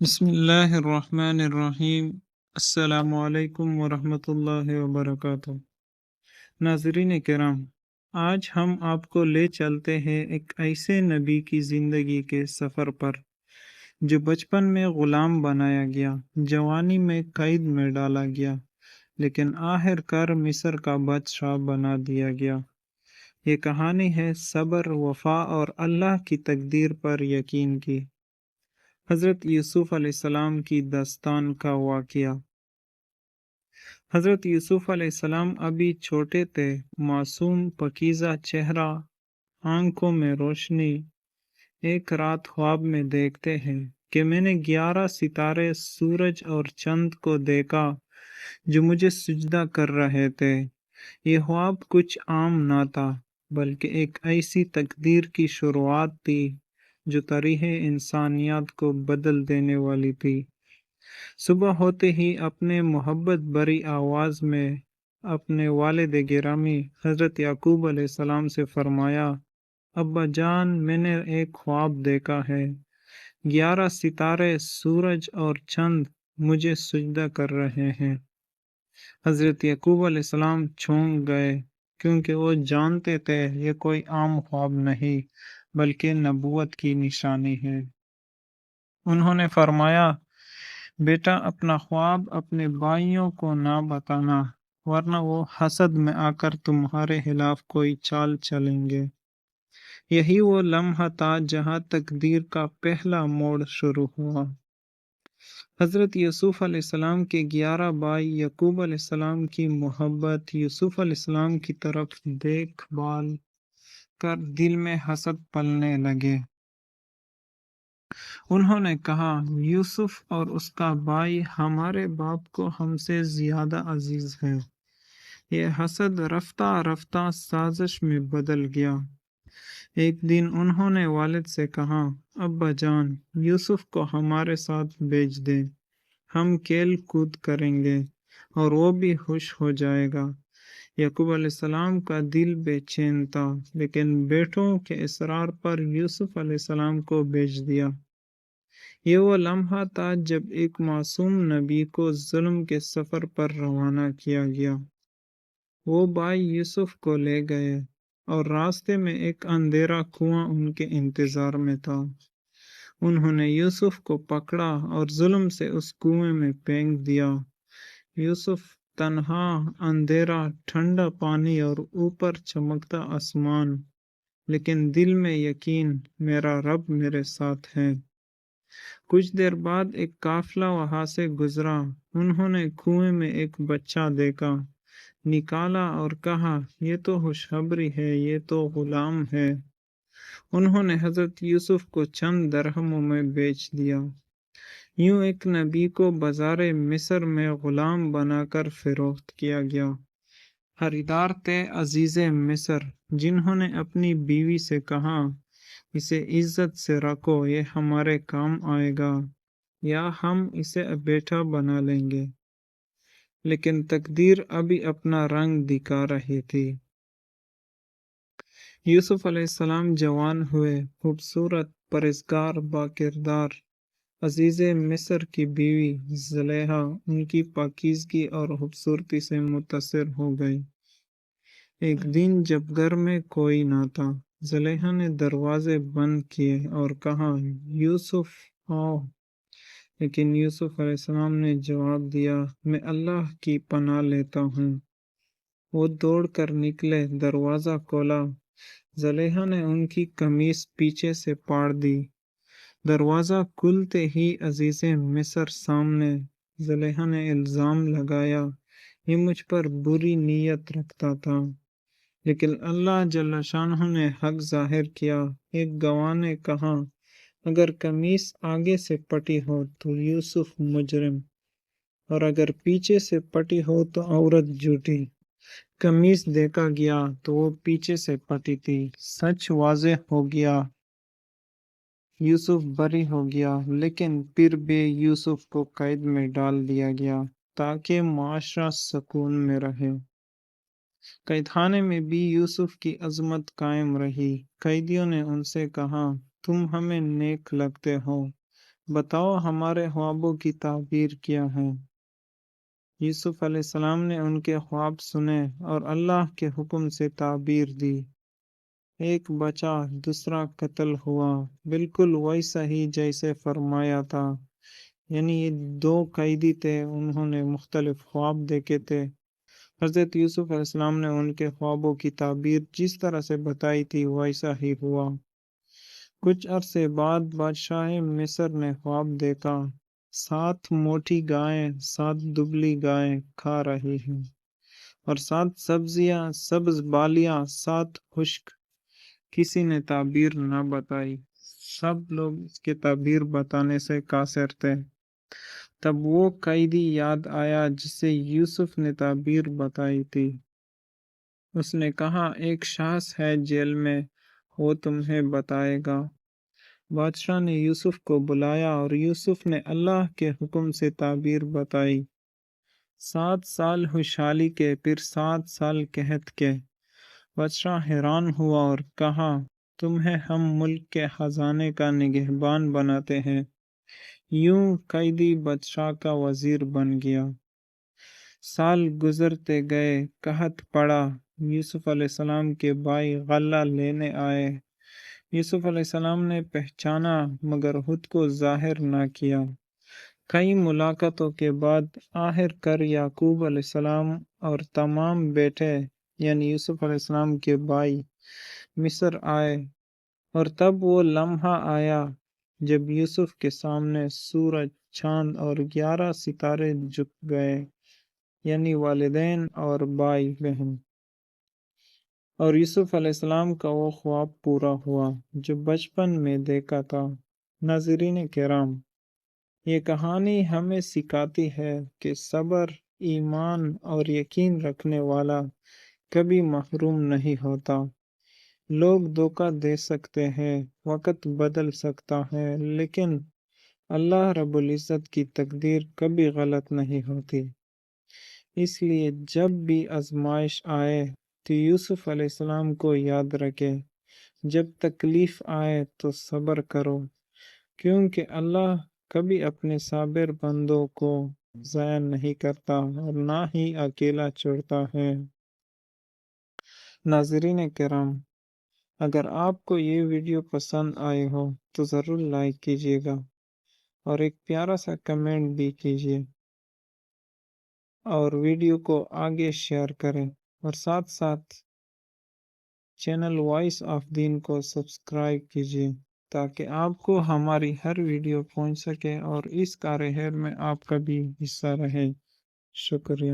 بسم اللہ الرحمن الرحیم۔ السلام علیکم ورحمۃ اللہ وبرکاتہ۔ ناظرین کرام، آج ہم آپ کو لے چلتے ہیں ایک ایسے نبی کی زندگی کے سفر پر جو بچپن میں غلام بنایا گیا، جوانی میں قید میں ڈالا گیا، لیکن آخر کار مصر کا بادشاہ بنا دیا گیا۔ یہ کہانی ہے صبر، وفا اور اللہ کی تقدیر پر یقین کی۔ حضرت یوسف علیہ السلام کی داستان کا واقعہ۔ حضرت یوسف علیہ السلام ابھی چھوٹے تھے، معصوم پاکیزہ چہرہ، آنکھوں میں روشنی۔ ایک رات خواب میں دیکھتے ہیں کہ میں نے 11 ستارے، سورج اور چاند کو دیکھا جو مجھے سجدہ کر رہے تھے۔ یہ خواب کچھ عام نہ تھا، بلکہ ایک ایسی تقدیر کی شروعات تھی جو تاریخ انسانیت کو بدل دینے والی تھی۔ صبح ہوتے ہی اپنے محبت بری آواز میں اپنے والد گرامی حضرت یعقوب علیہ السلام سے فرمایا، ابا جان، میں نے ایک خواب دیکھا ہے۔ 11 ستارے، سورج اور چاند مجھے سجدہ کر رہے ہیں۔ حضرت یعقوب علیہ السلام چونک گئے، کیونکہ وہ جانتے تھے یہ کوئی عام خواب نہیں بلکہ نبوت کی نشانی ہے۔ انہوں نے فرمایا، بیٹا، اپنا خواب اپنے بھائیوں کو نہ بتانا، ورنہ وہ حسد میں آ کر تمہارے خلاف کوئی چال چلیں گے۔ یہی وہ لمحہ تھا جہاں تقدیر کا پہلا موڑ شروع ہوا۔ حضرت یوسف علیہ السلام کے 11 بھائی یعقوب علیہ السلام کی محبت یوسف علیہ السلام کی طرف دیکھ بھال کر دل میں حسد پلنے لگے۔ انہوں نے کہا، یوسف اور اس کا بھائی ہمارے باپ کو ہم سے زیادہ عزیز ہے۔ یہ حسد رفتہ رفتہ سازش میں بدل گیا۔ ایک دن انہوں نے والد سے کہا، ابا جان، یوسف کو ہمارے ساتھ بھیج دیں، ہم کھیل کود کریں گے اور وہ بھی خوش ہو جائے گا۔ یعقوب علیہ السلام کا دل بے چین تھا، لیکن بیٹوں کے اصرار پر یوسف علیہ السلام کو بھیج دیا۔ یہ وہ لمحہ تھا جب ایک معصوم نبی کو ظلم کے سفر پر روانہ کیا گیا۔ وہ بھائی یوسف کو لے گئے اور راستے میں ایک اندھیرا کنواں ان کے انتظار میں تھا۔ انہوں نے یوسف کو پکڑا اور ظلم سے اس کنویں میں پھینک دیا۔ یوسف تنہا، اندھیرا، ٹھنڈا پانی اور اوپر چمکتا آسمان، لیکن دل میں یقین، میرا رب میرے ساتھ ہے۔ کچھ دیر بعد ایک قافلہ وہاں سے گزرا۔ انہوں نے کنویں میں ایک بچہ دیکھا، نکالا اور کہا، یہ تو خوشخبری ہے، یہ تو غلام ہے۔ انہوں نے حضرت یوسف کو چند درہموں میں بیچ دیا۔ یوں ایک نبی کو بازار مصر میں غلام بنا کر فروخت کیا گیا۔ خریدار تھے عزیز مصر، جنہوں نے اپنی بیوی سے کہا، اسے عزت سے رکھو، یہ ہمارے کام آئے گا، یا ہم اسے بیٹا بنا لیں گے۔ لیکن تقدیر ابھی اپنا رنگ دکھا رہی تھی۔ یوسف علیہ السلام جوان ہوئے، خوبصورت، پرہیزگار، باکردار۔ عزیز مصر کی بیوی زلیخا ان کی پاکیزگی اور خوبصورتی سے متاثر ہو گئی۔ ایک دن جب گھر میں کوئی نہ تھا، زلیخا نے دروازے بند کیے اور کہا، یوسف آؤ۔ لیکن یوسف علیہ السلام نے جواب دیا، میں اللہ کی پناہ لیتا ہوں۔ وہ دوڑ کر نکلے، دروازہ کھولا۔ زلیخا نے ان کی قمیص پیچھے سے پھاڑ دی۔ دروازہ کھلتے ہی عزیز مصر سامنے۔ زلیخا نے الزام لگایا، یہ مجھ پر بری نیت رکھتا تھا، لیکن اللہ جل شانہ نے حق ظاہر کیا۔ ایک گواہ نے کہا، اگر قمیص آگے سے پھٹی ہو تو یوسف مجرم، اور اگر پیچھے سے پھٹی ہو تو عورت جھوٹی۔ قمیص دیکھا گیا تو وہ پیچھے سے پھٹی تھی۔ سچ واضح ہو گیا، یوسف بری ہو گیا، لیکن پھر بھی یوسف کو قید میں ڈال دیا گیا تاکہ معاشرہ سکون میں رہے۔ قید خانے میں بھی یوسف کی عظمت قائم رہی۔ قیدیوں نے ان سے کہا، تم ہمیں نیک لگتے ہو، بتاؤ ہمارے خوابوں کی تعبیر کیا ہے۔ یوسف علیہ السلام نے ان کے خواب سنے اور اللہ کے حکم سے تعبیر دی۔ ایک بچا، دوسرا قتل ہوا، بالکل ویسا ہی جیسے فرمایا تھا۔ یعنی یہ دو قیدی تھے، انہوں نے مختلف خواب دیکھے تھے۔ حضرت یوسف علیہ السلام نے ان کے خوابوں کی تعبیر جس طرح سے بتائی تھی ویسا ہی ہوا۔ کچھ عرصے بعد بادشاہ مصر نے خواب دیکھا، 7 موٹی گائیں 7 دبلی گائیں کھا رہی ہیں، اور 7 سبزیاں سبز بالیاں 7 خشک۔ کسی نے تعبیر نہ بتائی، سب لوگ اس کے تعبیر بتانے سے قاصر تھے۔ تب وہ قیدی یاد آیا جسے یوسف نے تعبیر بتائی تھی۔ اس نے کہا، ایک شخص ہے جیل میں، وہ تمہیں بتائے گا۔ بادشاہ نے یوسف کو بلایا اور یوسف نے اللہ کے حکم سے تعبیر بتائی۔ 7 سال خوشحالی کے، پھر 7 سال قحط کے۔ بادشاہ حیران ہوا اور کہا، تمہیں ہم ملک کے خزانے کا نگہبان بناتے ہیں۔ یوں قیدی بادشاہ کا وزیر بن گیا۔ سال گزرتے گئے، قحط پڑا۔ یوسف علیہ السلام کے بھائی غلہ لینے آئے۔ یوسف علیہ السلام نے پہچانا مگر خود کو ظاہر نہ کیا۔ کئی ملاقاتوں کے بعد آخر کر یعقوب علیہ السلام اور تمام بیٹے یعنی یوسف علیہ السلام کے بھائی مصر آئے، اور تب وہ لمحہ آیا جب یوسف کے سامنے سورج، چاند اور 11 ستارے جھک گئے، یعنی والدین اور بھائی بہن۔ اور یوسف علیہ السلام کا وہ خواب پورا ہوا جو بچپن میں دیکھا تھا۔ ناظرین کرام، یہ کہانی ہمیں سکھاتی ہے کہ صبر، ایمان اور یقین رکھنے والا کبھی محروم نہیں ہوتا۔ لوگ دھوکہ دے سکتے ہیں، وقت بدل سکتا ہے، لیکن اللہ رب العزت کی تقدیر کبھی غلط نہیں ہوتی۔ اس لیے جب بھی آزمائش آئے تو یوسف علیہ السلام کو یاد رکھے، جب تکلیف آئے تو صبر کرو، کیونکہ اللہ کبھی اپنے صابر بندوں کو ضائع نہیں کرتا اور نہ ہی اکیلا چھوڑتا ہے۔ ناظرین کرام، اگر آپ کو یہ ویڈیو پسند آئے ہو تو ضرور لائک کیجیے گا اور ایک پیارا سا کمنٹ بھی کیجیے، اور ویڈیو کو آگے شیئر کریں، اور ساتھ ساتھ چینل وائس آف دین کو سبسکرائب کیجیے تاکہ آپ کو ہماری ہر ویڈیو پہنچ سکے اور اس کار خیر میں آپ کا بھی حصہ رہے۔ شکریہ۔